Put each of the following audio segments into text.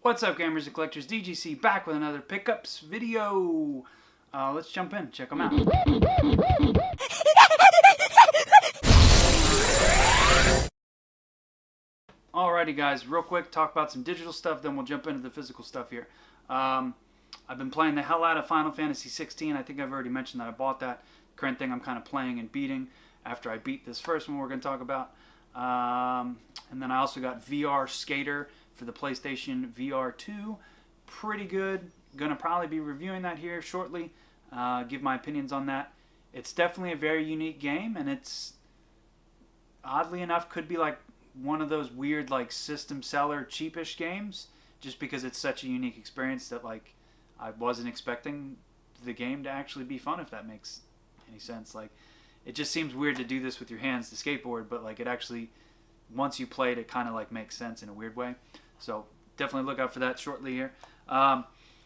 What's up, gamers and collectors? DGC back with another pickups video. Let's jump in, check them out. Alrighty guys, real quick, talk about some digital stuff, then we'll jump into the physical stuff here. I've been playing the hell out of Final Fantasy 16. I think I've already mentioned that I bought that. Current thing I'm kind of playing and beating after I beat this first one we're going to talk about. And then I also got VR Skater for the PlayStation VR 2. Pretty good. Gonna probably be reviewing that here shortly. Give my opinions on that. It's definitely a very unique game, and it's oddly enough could be like one of those weird like system seller cheapish games, just because it's such a unique experience that like I wasn't expecting the game to actually be fun, if that makes any sense. Like, it just seems weird to do this with your hands to skateboard, but like it actually, once you play it kind of like makes sense in a weird way. So definitely look out for that shortly here.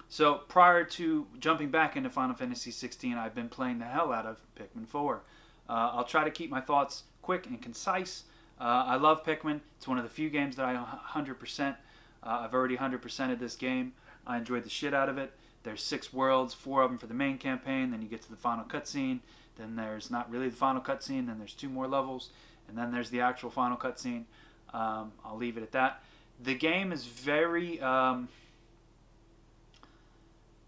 So prior to jumping back into Final Fantasy 16, I've been playing the hell out of Pikmin 4. I'll try to keep my thoughts quick and concise. I love Pikmin. It's one of the few games that I 100%. I've already 100%ed this game. I enjoyed the shit out of it. There's 6 worlds, 4 of them for the main campaign. Then you get to the final cutscene. Then there's not really the final cutscene. Then there's 2 more levels. And then there's the actual final cutscene. I'll leave it at that. The game is very...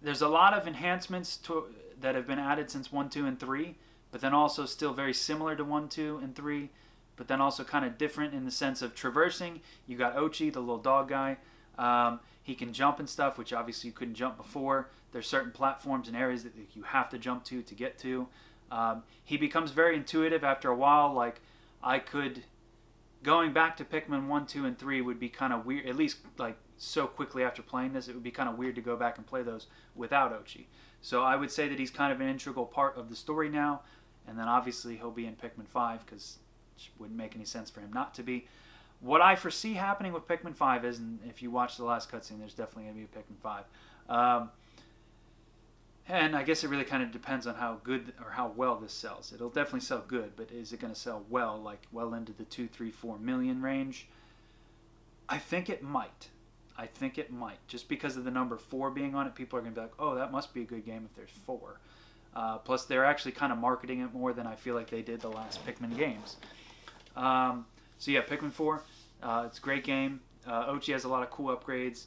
there's a lot of enhancements that have been added since 1, 2, and 3. But then also still very similar to 1, 2, and 3. But then also kind of different in the sense of traversing. You got Ochi, the little dog guy. He can jump and stuff, which obviously you couldn't jump before. There's certain platforms and areas that you have to jump to get to. He becomes very intuitive after a while. Like, going back to Pikmin 1, 2, and 3 would be kind of weird, at least like so quickly after playing this, it would be kind of weird to go back and play those without Ochi. So I would say that he's kind of an integral part of the story now, and then obviously he'll be in Pikmin 5, because it wouldn't make any sense for him not to be. What I foresee happening with Pikmin 5 is, and if you watch the last cutscene, there's definitely going to be a Pikmin 5. And I guess it really kind of depends on how good or how well this sells. It'll definitely sell good, but is it going to sell well, like well into the 2, 3, 4 million range? I think it might. Just because of the number 4 being on it, people are going to be like, oh, that must be a good game if there's 4. Plus, they're actually kind of marketing it more than I feel like they did the last Pikmin games. So yeah, Pikmin 4, it's a great game. Ochi has a lot of cool upgrades.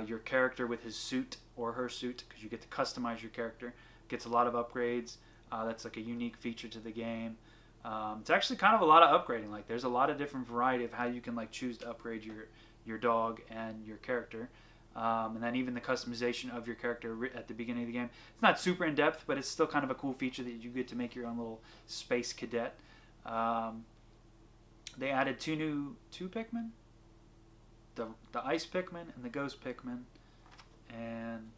Your character with his suit or her suit, because you get to customize your character, gets a lot of upgrades. That's like a unique feature to the game. It's actually kind of a lot of upgrading. Like, there's a lot of different variety of how you can like choose to upgrade your dog and your character. And then even the customization of your character at the beginning of the game. It's not super in depth, but it's still kind of a cool feature that you get to make your own little space cadet. They added 2 Pikmin. The Ice Pikmin and the Ghost Pikmin. And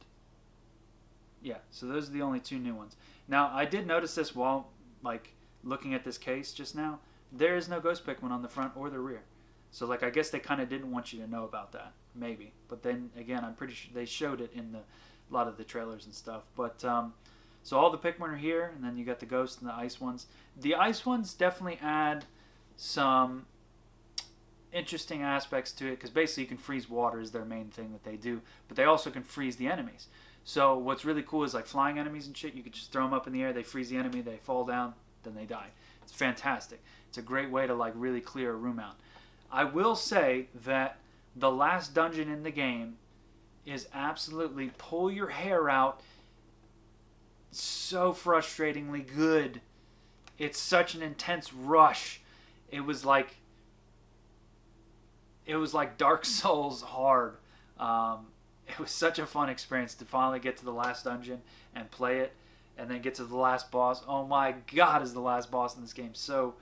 yeah, so those are the only 2 new ones. Now, I did notice this while like looking at this case just now. There is no Ghost Pikmin on the front or the rear. So like, I guess they kind of didn't want you to know about that, maybe. But then again, I'm pretty sure they showed it in a lot of the trailers and stuff. But so all the Pikmin are here, and then you got the Ghost and the Ice ones. The Ice ones definitely add some interesting aspects to it, because basically you can freeze water is their main thing that they do, but they also can freeze the enemies. So what's really cool is like flying enemies and shit, you could just throw them up in the air, they freeze the enemy, they fall down, then they die. It's fantastic. It's a great way to like really clear a room out. I will say that the last dungeon in the game is absolutely pull your hair out, so frustratingly good. It's such an intense rush. It was like Dark Souls hard. It was such a fun experience to finally get to the last dungeon and play it, and then get to the last boss. Oh my god, is the last boss in this game so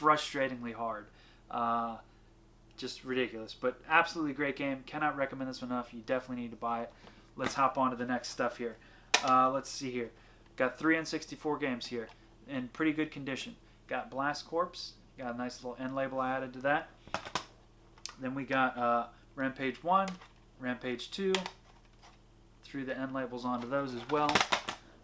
frustratingly hard. Just ridiculous, but absolutely great game. Cannot recommend this enough. You definitely need to buy it. Let's hop on to the next stuff here. Let's see here. Got 3 N64 games here in pretty good condition. Got Blast Corps. Got a nice little end label I added to that. Then we got Rampage 1, Rampage 2. Threw the end labels onto those as well.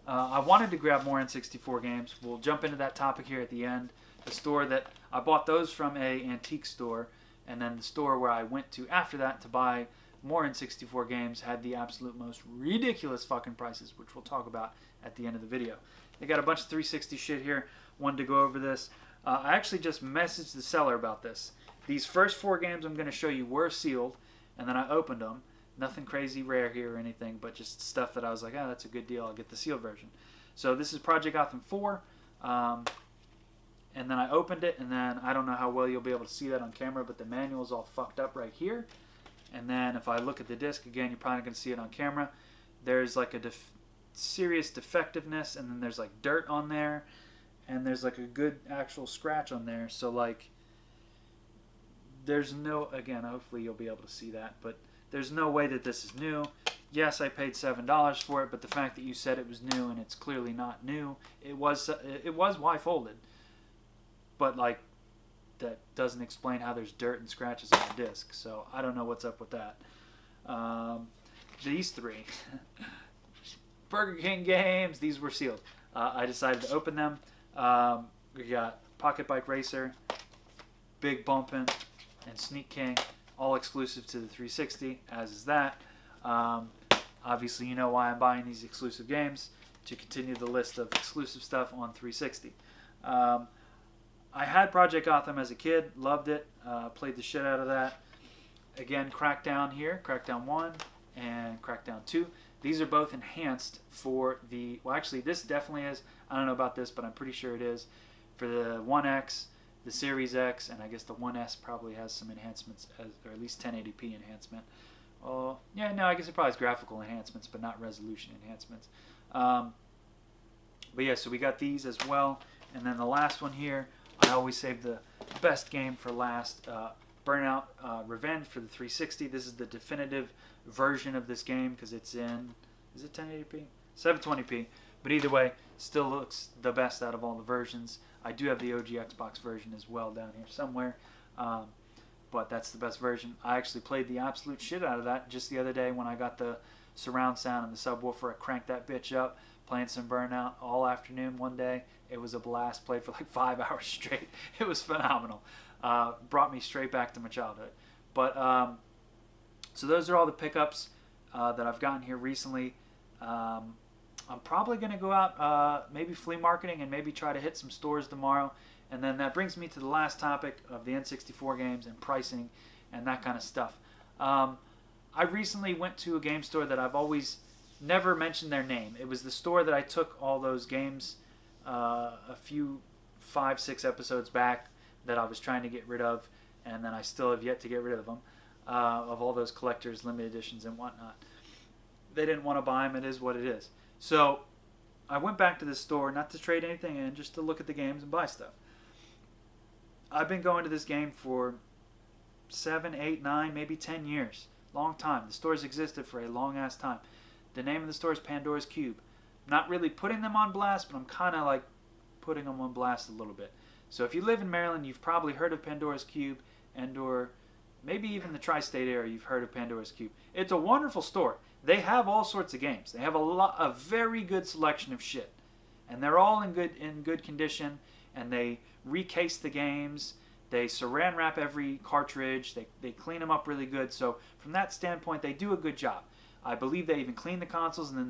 I wanted to grab more N64 games. We'll jump into that topic here at the end. The store that I bought those from, a antique store, and then the store where I went to after that to buy more N64 games had the absolute most ridiculous fucking prices, which we'll talk about at the end of the video. They got a bunch of 360 shit here. Wanted to go over this. I actually just messaged the seller about this. These first 4 games I'm going to show you were sealed, and then I opened them. Nothing crazy rare here or anything, but just stuff that I was like, oh, that's a good deal. I'll get the sealed version. So this is Project Gotham 4. And then I opened it, and then I don't know how well you'll be able to see that on camera, but the manual is all fucked up right here. And then if I look at the disc again, you're probably not going to see it on camera. There's like a serious defectiveness, and then there's like dirt on there, and there's like a good actual scratch on there. So like, there's no, again, hopefully you'll be able to see that, but there's no way that this is new. Yes, I paid $7 for it, but the fact that you said it was new and it's clearly not new, it was Y-folded. But like, that doesn't explain how there's dirt and scratches on the disc. So I don't know what's up with that. These 3 Burger King games, these were sealed. I decided to open them. We got Pocket Bike Racer, Big Bumpin', and Sneak King, all exclusive to the 360, as is that. Obviously, you know why I'm buying these exclusive games, to continue the list of exclusive stuff on 360. I had Project Gotham as a kid, loved it, played the shit out of that. Again, Crackdown here, Crackdown 1 and Crackdown 2. These are both enhanced for the, well actually this definitely is, I don't know about this, but I'm pretty sure it is, for the 1X, the Series X, and I guess the 1S probably has some enhancements, or at least 1080p enhancement. Oh, yeah, no, I guess it probably has graphical enhancements, but not resolution enhancements. But yeah, so we got these as well. And then the last one here, I always save the best game for last. Burnout Revenge for the 360. This is the definitive version of this game because it's in, is it 1080p? 720p. But either way, still looks the best out of all the versions. I do have the OG Xbox version as well down here somewhere. But that's the best version. I actually played the absolute shit out of that just the other day when I got the surround sound and the subwoofer. I cranked that bitch up, playing some Burnout all afternoon one day. It was a blast. Played for like 5 hours straight. It was phenomenal. Brought me straight back to my childhood. But so those are all the pickups that I've gotten here recently. I'm probably going to go out, maybe flea marketing, and maybe try to hit some stores tomorrow. And then that brings me to the last topic of the N64 games and pricing and that kind of stuff. I recently went to a game store that I've always never mentioned their name. It was the store that I took all those games a few 5-6 episodes back that I was trying to get rid of, and then I still have yet to get rid of them, of all those collectors, limited editions and whatnot. They didn't want to buy them. It is what it is. So I went back to this store, not to trade anything in, just to look at the games and buy stuff. I've been going to this game for 7, 8, 9, maybe 10 years. Long time. The store's existed for a long-ass time. The name of the store is Pandora's Cube. I'm not really putting them on blast, but I'm kind of like putting them on blast a little bit. So if you live in Maryland, you've probably heard of Pandora's Cube, and or maybe even the tri-state area, you've heard of Pandora's Cube. It's a wonderful store. They have all sorts of games. They have a very good selection of shit, and they're all in good condition. And they recase the games. They saran wrap every cartridge. They clean them up really good. So from that standpoint, they do a good job. I believe they even clean the consoles, and then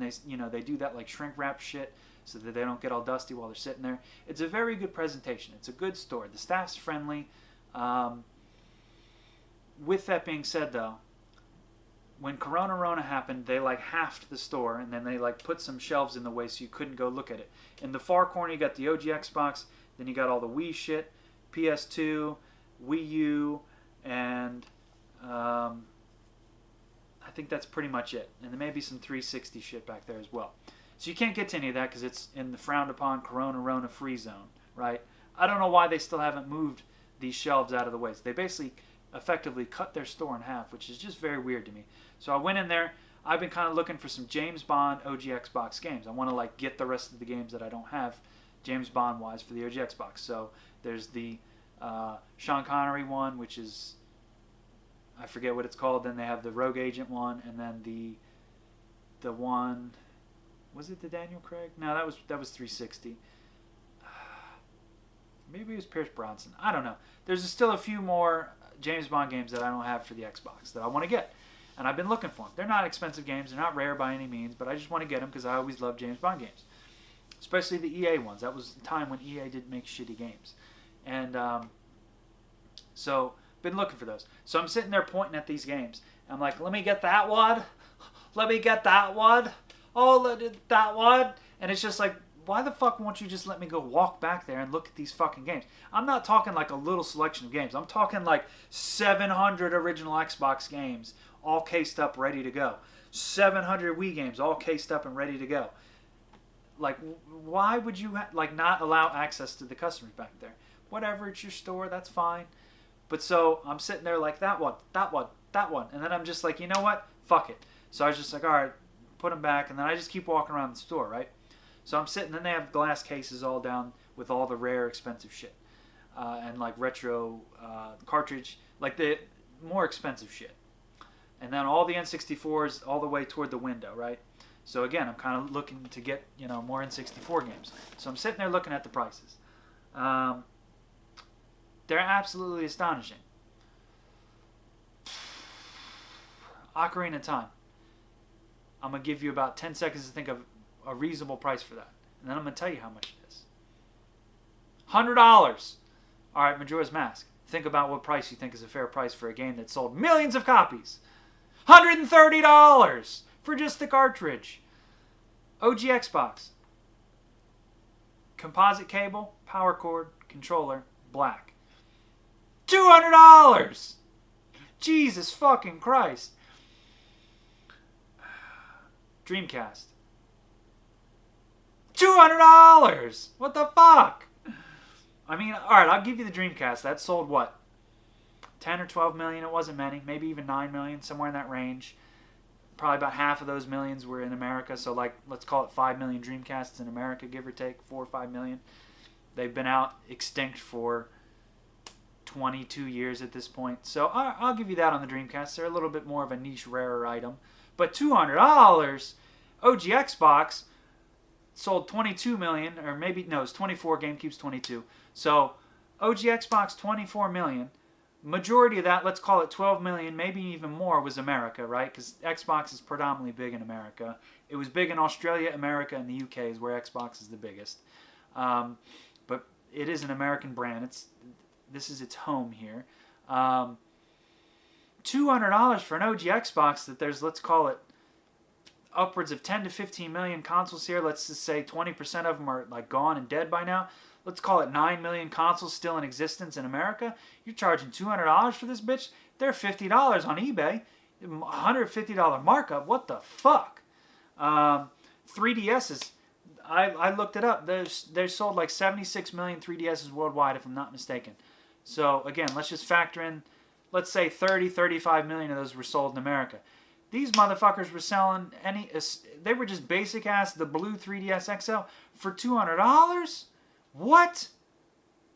they do that like shrink wrap shit so that they don't get all dusty while they're sitting there. It's a very good presentation. It's a good store. The staff's friendly. With that being said, though, when Corona happened, they like halved the store, and then they like put some shelves in the way so you couldn't go look at it. In the far corner, you got the OG Xbox. Then you got all the Wii shit, PS2, Wii U, and I think that's pretty much it. And there may be some 360 shit back there as well. So you can't get to any of that because it's in the frowned upon Corona free zone, right? I don't know why they still haven't moved these shelves out of the way. So they basically effectively cut their store in half, which is just very weird to me. So I went in there. I've been kind of looking for some James Bond OG Xbox games. I want to like get the rest of the games that I don't have James Bond wise for the OG Xbox. So there's the Sean Connery one, which is, I forget what it's called. Then they have the Rogue Agent one, and then the one, was it the Daniel Craig? No, that was 360. Maybe it was Pierce Bronson. I don't know. There's still a few more James Bond games that I don't have for the Xbox that I want to get. and I've been looking for them. They're not expensive games. They're not rare by any means, but I just want to get them because I always loved James Bond games, especially the EA ones. That was the time when EA didn't make shitty games. And so been looking for those. So I'm sitting there pointing at these games. I'm like, let me get that one. Let me get that one. Oh, that one. And it's just like, why the fuck won't you just let me go walk back there and look at these fucking games? I'm not talking like a little selection of games. I'm talking like 700 original Xbox games all cased up, ready to go. 700 Wii games all cased up and ready to go. Like, why would you like not allow access to the customers back there? Whatever, it's your store, that's fine. But so I'm sitting there like, that one, that one, that one. And then I'm just like, you know what? Fuck it. So I was just like, all right, put them back. And then I just keep walking around the store, right? So I'm sitting, and they have glass cases all down with all the rare, expensive shit. And like retro cartridge, like the more expensive shit. And then all the N64s all the way toward the window, right? So again, I'm kind of looking to get, more N64 games. So I'm sitting there looking at the prices. They're absolutely astonishing. Ocarina of Time. I'm going to give you about 10 seconds to think of a reasonable price for that. And then I'm going to tell you how much it is. $100. All right, Majora's Mask. Think about what price you think is a fair price for a game that sold millions of copies. $130 for just the cartridge. OG Xbox. Composite cable, power cord, controller, black. $200! Jesus fucking Christ. Dreamcast. $200! What the fuck? I mean, alright, I'll give you the Dreamcast. That sold what? 10 or 12 million? It wasn't many. Maybe even 9 million, somewhere in that range. Probably about half of those millions were in America. So, like, let's call it 5 million Dreamcasts in America, give or take. 4 or 5 million. They've been out extinct for 22 years at this point. So, I'll give you that on the Dreamcast. They're a little bit more of a niche, rarer item. But $200? OG Xbox sold 22 million, or maybe, no, it's 24, GameCube's 22. So, OG Xbox, 24 million. Majority of that, let's call it 12 million, maybe even more, was America, right? Because Xbox is predominantly big in America. It was big in Australia, America, and the UK is where Xbox is the biggest. But it is an American brand. This is its home here. $200 for an OG Xbox that there's, let's call it, upwards of 10 to 15 million consoles here. Let's just say 20% of them are like gone and dead by now. Let's call it 9 million consoles still in existence in America. You're charging $200 for this bitch? They're $50 on eBay. $150 markup. What the fuck? 3DSs. I looked it up. They're sold like 76 million 3DSs worldwide, if I'm not mistaken. So again, let's just factor in, let's say 30, 35 million of those were sold in America. These motherfuckers were selling they were just basic ass, the blue 3DS XL for $200? What?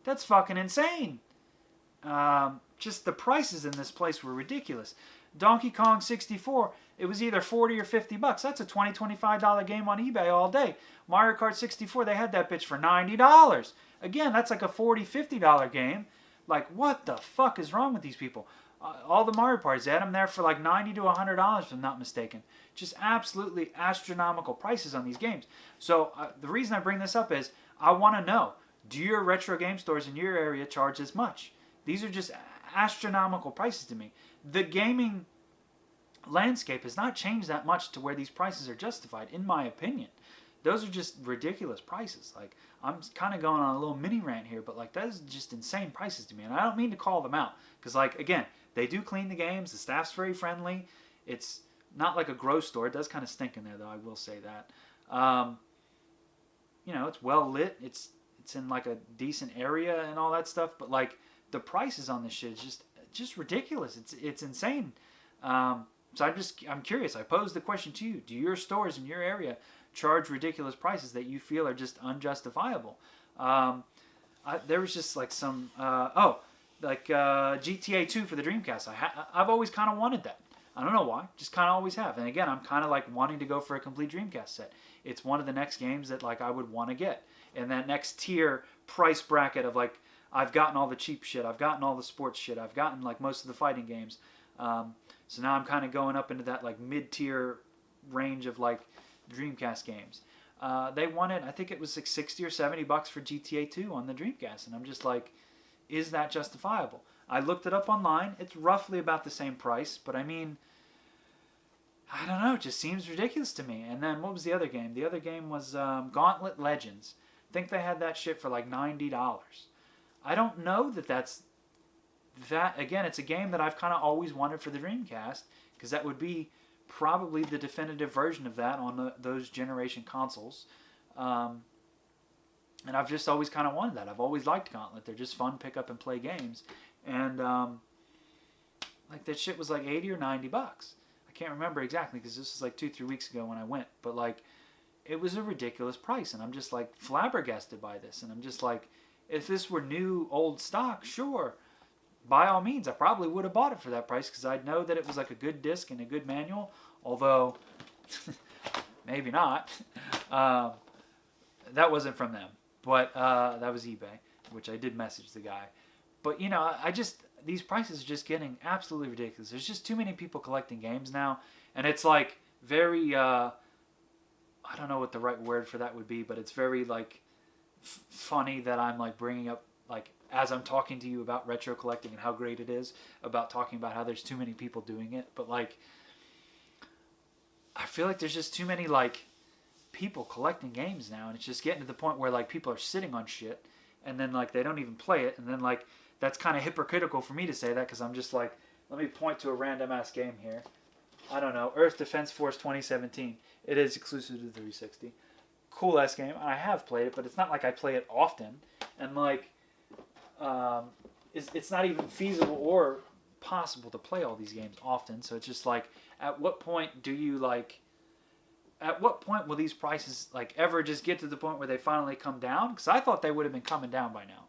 That's fucking insane. Just the prices in this place were ridiculous. Donkey Kong 64, it was either 40 or 50 bucks. That's a $20, $25 game on eBay all day. Mario Kart 64, they had that bitch for $90. Again, that's like a $40, $50 game. Like, what the fuck is wrong with these people? All the Mario parties, they had them there for like $90 to $100, if I'm not mistaken. Just absolutely astronomical prices on these games. So the reason I bring this up is I want to know, do your retro game stores in your area charge as much? These are just astronomical prices to me. The gaming landscape has not changed that much to where these prices are justified, in my opinion. Those are just ridiculous prices. Like, I'm kind of going on a little mini rant here, but like, that is just insane prices to me. And I don't mean to call them out, because like, again, they do clean the games. The staff's very friendly. It's not like a gross store. It does kind of stink in there, though. I will say that. It's well lit. It's in like a decent area and all that stuff. But like, the prices on this shit is just ridiculous. It's insane. So I'm curious. I posed the question to you: do your stores in your area charge ridiculous prices that you feel are just unjustifiable? There was just like some GTA 2 for the Dreamcast. I've always kind of wanted that. I don't know why. Just kind of always have. And again, I'm kind of like wanting to go for a complete Dreamcast set. It's one of the next games that like I would want to get. And that next tier price bracket of like, I've gotten all the cheap shit. I've gotten all the sports shit. I've gotten like most of the fighting games. So now I'm kind of going up into that like mid-tier range of like Dreamcast games. They wanted, I think it was like 60 or 70 bucks for GTA 2 on the Dreamcast, and I'm just like, is that justifiable? I looked it up online. It's roughly about the same price, but I mean, I don't know. It just seems ridiculous to me. And then what was the other game? The other game was Gauntlet Legends. I think they had that shit for like $90. I don't know that that's that. Again, it's a game that I've kind of always wanted for the Dreamcast, because that would be probably the definitive version of that on those generation consoles. And I've just always kind of wanted that. I've always liked Gauntlet. They're just fun pick up and play games. And like that shit was like 80 or 90 bucks. I can't remember exactly because this was like 2-3 weeks ago when I went. But like, it was a ridiculous price. And I'm just like flabbergasted by this. And I'm just like, if this were new old stock, sure, by all means, I probably would have bought it for that price because I'd know that it was like a good disc and a good manual. Although, maybe not. That wasn't from them. But that was eBay, which I did message the guy. But, you know, these prices are just getting absolutely ridiculous. There's just too many people collecting games now. And it's like very, I don't know what the right word for that would be, but it's very like funny that I'm like bringing up, like, as I'm talking to you about retro collecting and how great it is, about talking about how there's too many people doing it. But like, I feel like there's just too many like people collecting games now, and it's just getting to the point where like people are sitting on shit and then like they don't even play it, and then like that's kind of hypocritical for me to say that because I'm just like, let me point to a random ass game here. I don't know, Earth Defense Force 2017. It is exclusive to the 360. Cool ass game. I have played it, but it's not like I play it often, and like it's not even feasible or possible to play all these games often. So it's just like, at what point do you like? At what point will these prices like ever just get to the point where they finally come down? Because I thought they would have been coming down by now.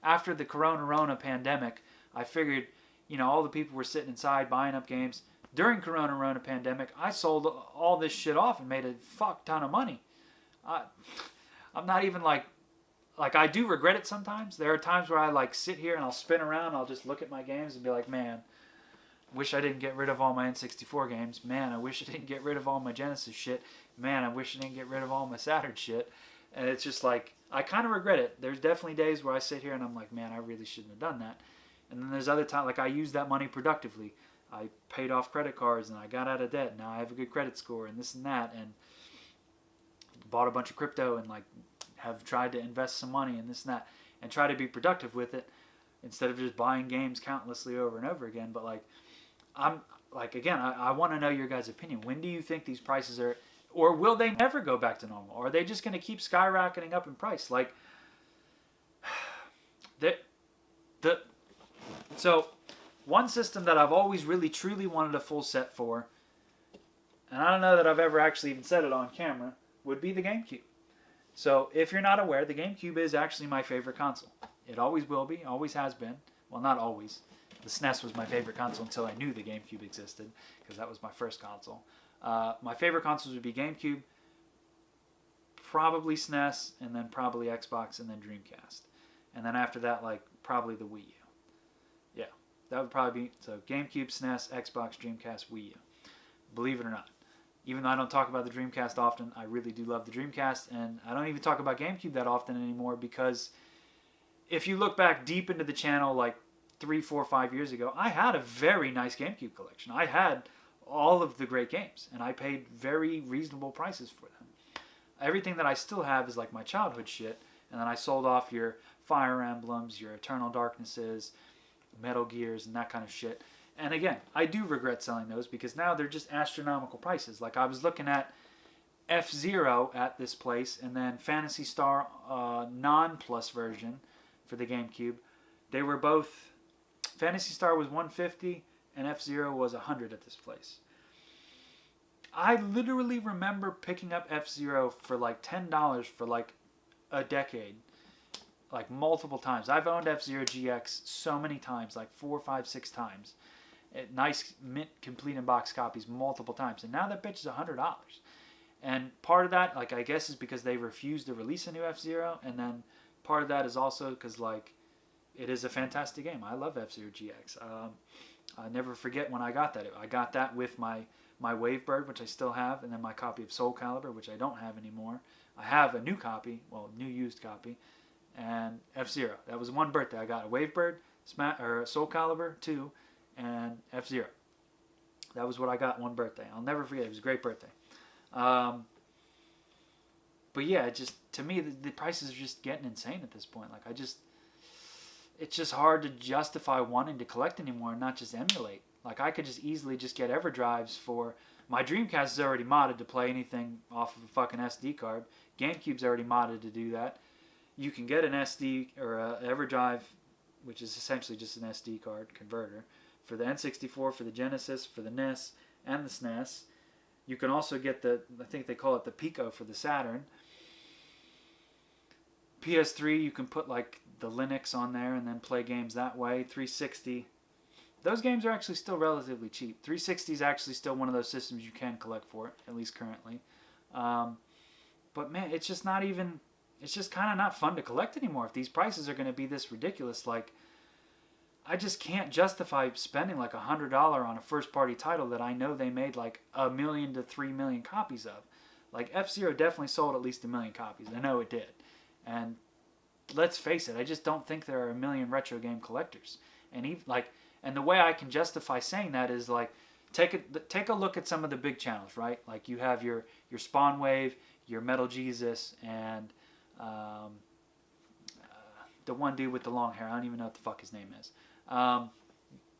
After the Corona pandemic, I figured, you know, all the people were sitting inside buying up games. During Corona pandemic, I sold all this shit off and made a fuck ton of money. I'm not even like I do regret it sometimes. There are times where I like sit here and I'll spin around. I'll just look at my games and be like, man, wish I didn't get rid of all my N64 games. Man, I wish I didn't get rid of all my Genesis shit. Man, I wish I didn't get rid of all my Saturn shit. And it's just like, I kind of regret it. There's definitely days where I sit here and I'm like, man, I really shouldn't have done that. And then there's other times, like I used that money productively. I paid off credit cards and I got out of debt. Now I have a good credit score and this and that. And bought a bunch of crypto and like have tried to invest some money and this and that. And try to be productive with it instead of just buying games countlessly over and over again. But like, I'm like, again, I want to know your guys' opinion. When do you think these prices are, or will they never go back to normal? Or are they just going to keep skyrocketing up in price? Like, so one system that I've always really truly wanted a full set for, and I don't know that I've ever actually even said it on camera, would be the GameCube. So if you're not aware, the GameCube is actually my favorite console. It always will be, always has been. Well, not always. The SNES was my favorite console until I knew the GameCube existed, because that was my first console. My favorite consoles would be GameCube, probably SNES, and then probably Xbox, and then Dreamcast. And then after that, like, probably the Wii U. Yeah, that would probably be, so GameCube, SNES, Xbox, Dreamcast, Wii U. Believe it or not. Even though I don't talk about the Dreamcast often, I really do love the Dreamcast, and I don't even talk about GameCube that often anymore, because if you look back deep into the channel, like, 3, 4, 5 years ago, I had a very nice GameCube collection. I had all of the great games, and I paid very reasonable prices for them. Everything that I still have is like my childhood shit, and then I sold off your Fire Emblems, your Eternal Darknesses, Metal Gears, and that kind of shit. And again, I do regret selling those because now they're just astronomical prices. Like I was looking at F-Zero at this place, and then Phantasy Star non-plus version for the GameCube. They were both, Phantasy Star was $150 and F-Zero was $100 at this place. I literally remember picking up F-Zero for like $10 for like a decade. Like multiple times. I've owned F-Zero GX so many times, like 4, 5, 6 times. Nice mint complete in box copies multiple times. And now that bitch is $100. And part of that, like I guess, is because they refused to release a new F-Zero. And then part of that is also because like it is a fantastic game. I love F-Zero GX. I never forget when I got that. I got that with my Wavebird, which I still have, and then my copy of Soul Calibur, which I don't have anymore. I have a new copy, well, new used copy, and F-Zero. That was one birthday. I got a Wavebird, Soul Calibur 2, and F-Zero. That was what I got one birthday. I'll never forget. It was a great birthday. But yeah, it just, to me, the prices are just getting insane at this point. Like, it's just hard to justify wanting to collect anymore and not just emulate. Like, I could just easily just get EverDrives for... My Dreamcast is already modded to play anything off of a fucking SD card. GameCube's already modded to do that. You can get an SD or a EverDrive, which is essentially just an SD card converter, for the N64, for the Genesis, for the NES, and the SNES. You can also get the, I think they call it the Pico for the Saturn. PS3, you can put like the Linux on there and then play games that way. 360, those games are actually still relatively cheap. 360 is actually still one of those systems you can collect for, at least currently. But man, it's just not even, it's just kind of not fun to collect anymore. If these prices are going to be this ridiculous, like, I just can't justify spending like $100 on a first party title that I know they made like 1 million to 3 million copies of. Like, F-Zero definitely sold at least 1 million copies. I know it did. And let's face it, I just don't think there are 1 million retro game collectors. And even like, and the way I can justify saying that is like, take a look at some of the big channels, right? Like, you have your Spawn Wave, your Metal Jesus, and the one dude with the long hair. I don't even know what the fuck his name is.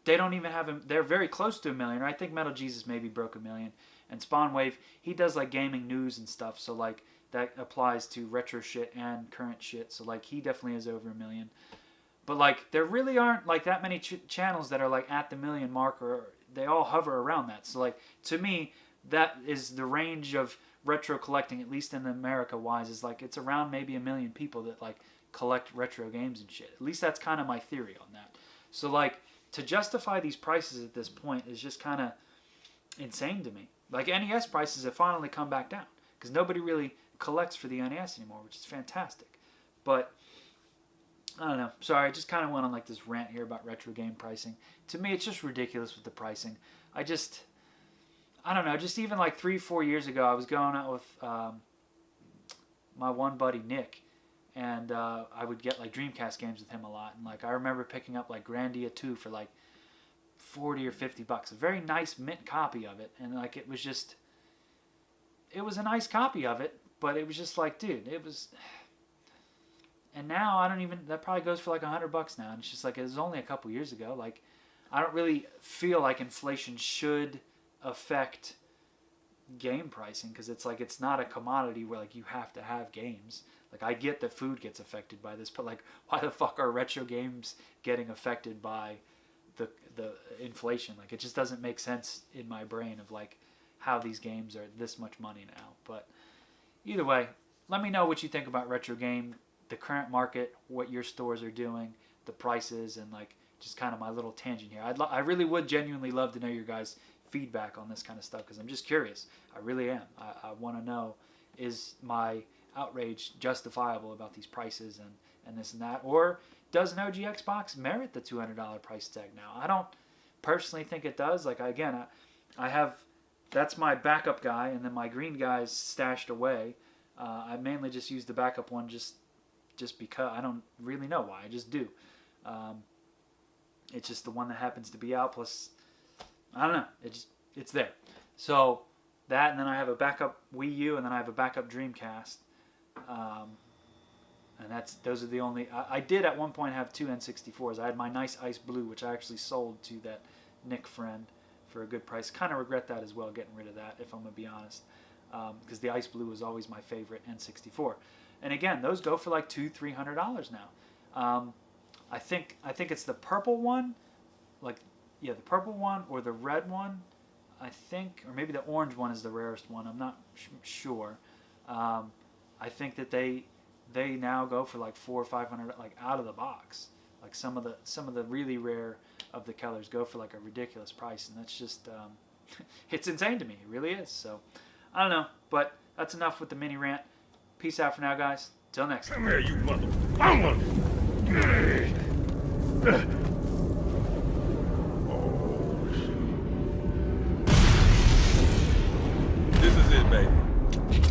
They don't even have him. They're very close to 1 million. Or I think Metal Jesus maybe broke 1 million. And Spawn Wave, he does like gaming news and stuff. So like that applies to retro shit and current shit. So like he definitely is over 1 million. But like there really aren't like that many channels that are like at the 1 million mark, or they all hover around that. So like to me, that is the range of retro collecting, at least in America wise, is like it's around maybe 1 million people that like collect retro games and shit. At least that's kind of my theory on that. So like to justify these prices at this point is just kind of insane to me. Like NES prices have finally come back down because nobody really collects for the NES anymore, which is fantastic. But I don't know. Sorry, I just kind of went on like this rant here about retro game pricing. To me, it's just ridiculous with the pricing. I don't know. Just even like 3-4 years ago, I was going out with my one buddy Nick, and I would get like Dreamcast games with him a lot. And like I remember picking up like Grandia 2 for like $40 or $50, a very nice mint copy of it. And like it was a nice copy of it, but it was just like, dude, it was. And now that probably goes for like $100 now. And it's just like, it was only a couple years ago. Like, I don't really feel like inflation should affect game pricing, because it's like, it's not a commodity where like you have to have games. Like, I get that food gets affected by this, but like, why the fuck are retro games getting affected by the inflation? Like, it just doesn't make sense in my brain of like how these games are this much money now. But either way, let me know what you think about retro game, the current market, what your stores are doing, the prices, and like just kind of my little tangent here. I really would genuinely love to know your guys' feedback on this kind of stuff, because I'm just curious. I really am. I want to know, is my outrage justifiable about these prices and this and that, or does an OG Xbox merit the $200 price tag now? I don't personally think it does. Like, again, I have, that's my backup guy, and then my green guy is stashed away. I mainly just use the backup one just because. I don't really know why. I just do. It's just the one that happens to be out. Plus, I don't know. It's there. So that, and then I have a backup Wii U, and then I have a backup Dreamcast. And those are the only. I did at one point have 2 N64s. I had my nice Ice Blue, which I actually sold to that Nick friend for a good price. Kind of regret that as well, getting rid of that, if I'm gonna be honest, because the Ice Blue was always my favorite N64. And again, those go for like $200-300 now. I think it's the purple one, the purple one or the red one. I think, or maybe the orange one is the rarest one. I'm not sure. I think that they now go for like $400 or $500, like out of the box. Like some of the really rare of the colors go for like a ridiculous price, and that's just it's insane to me. It really is. So I don't know, but that's enough with the mini rant. Peace out for now, guys. Till next time. Come here, you motherfucker! baby.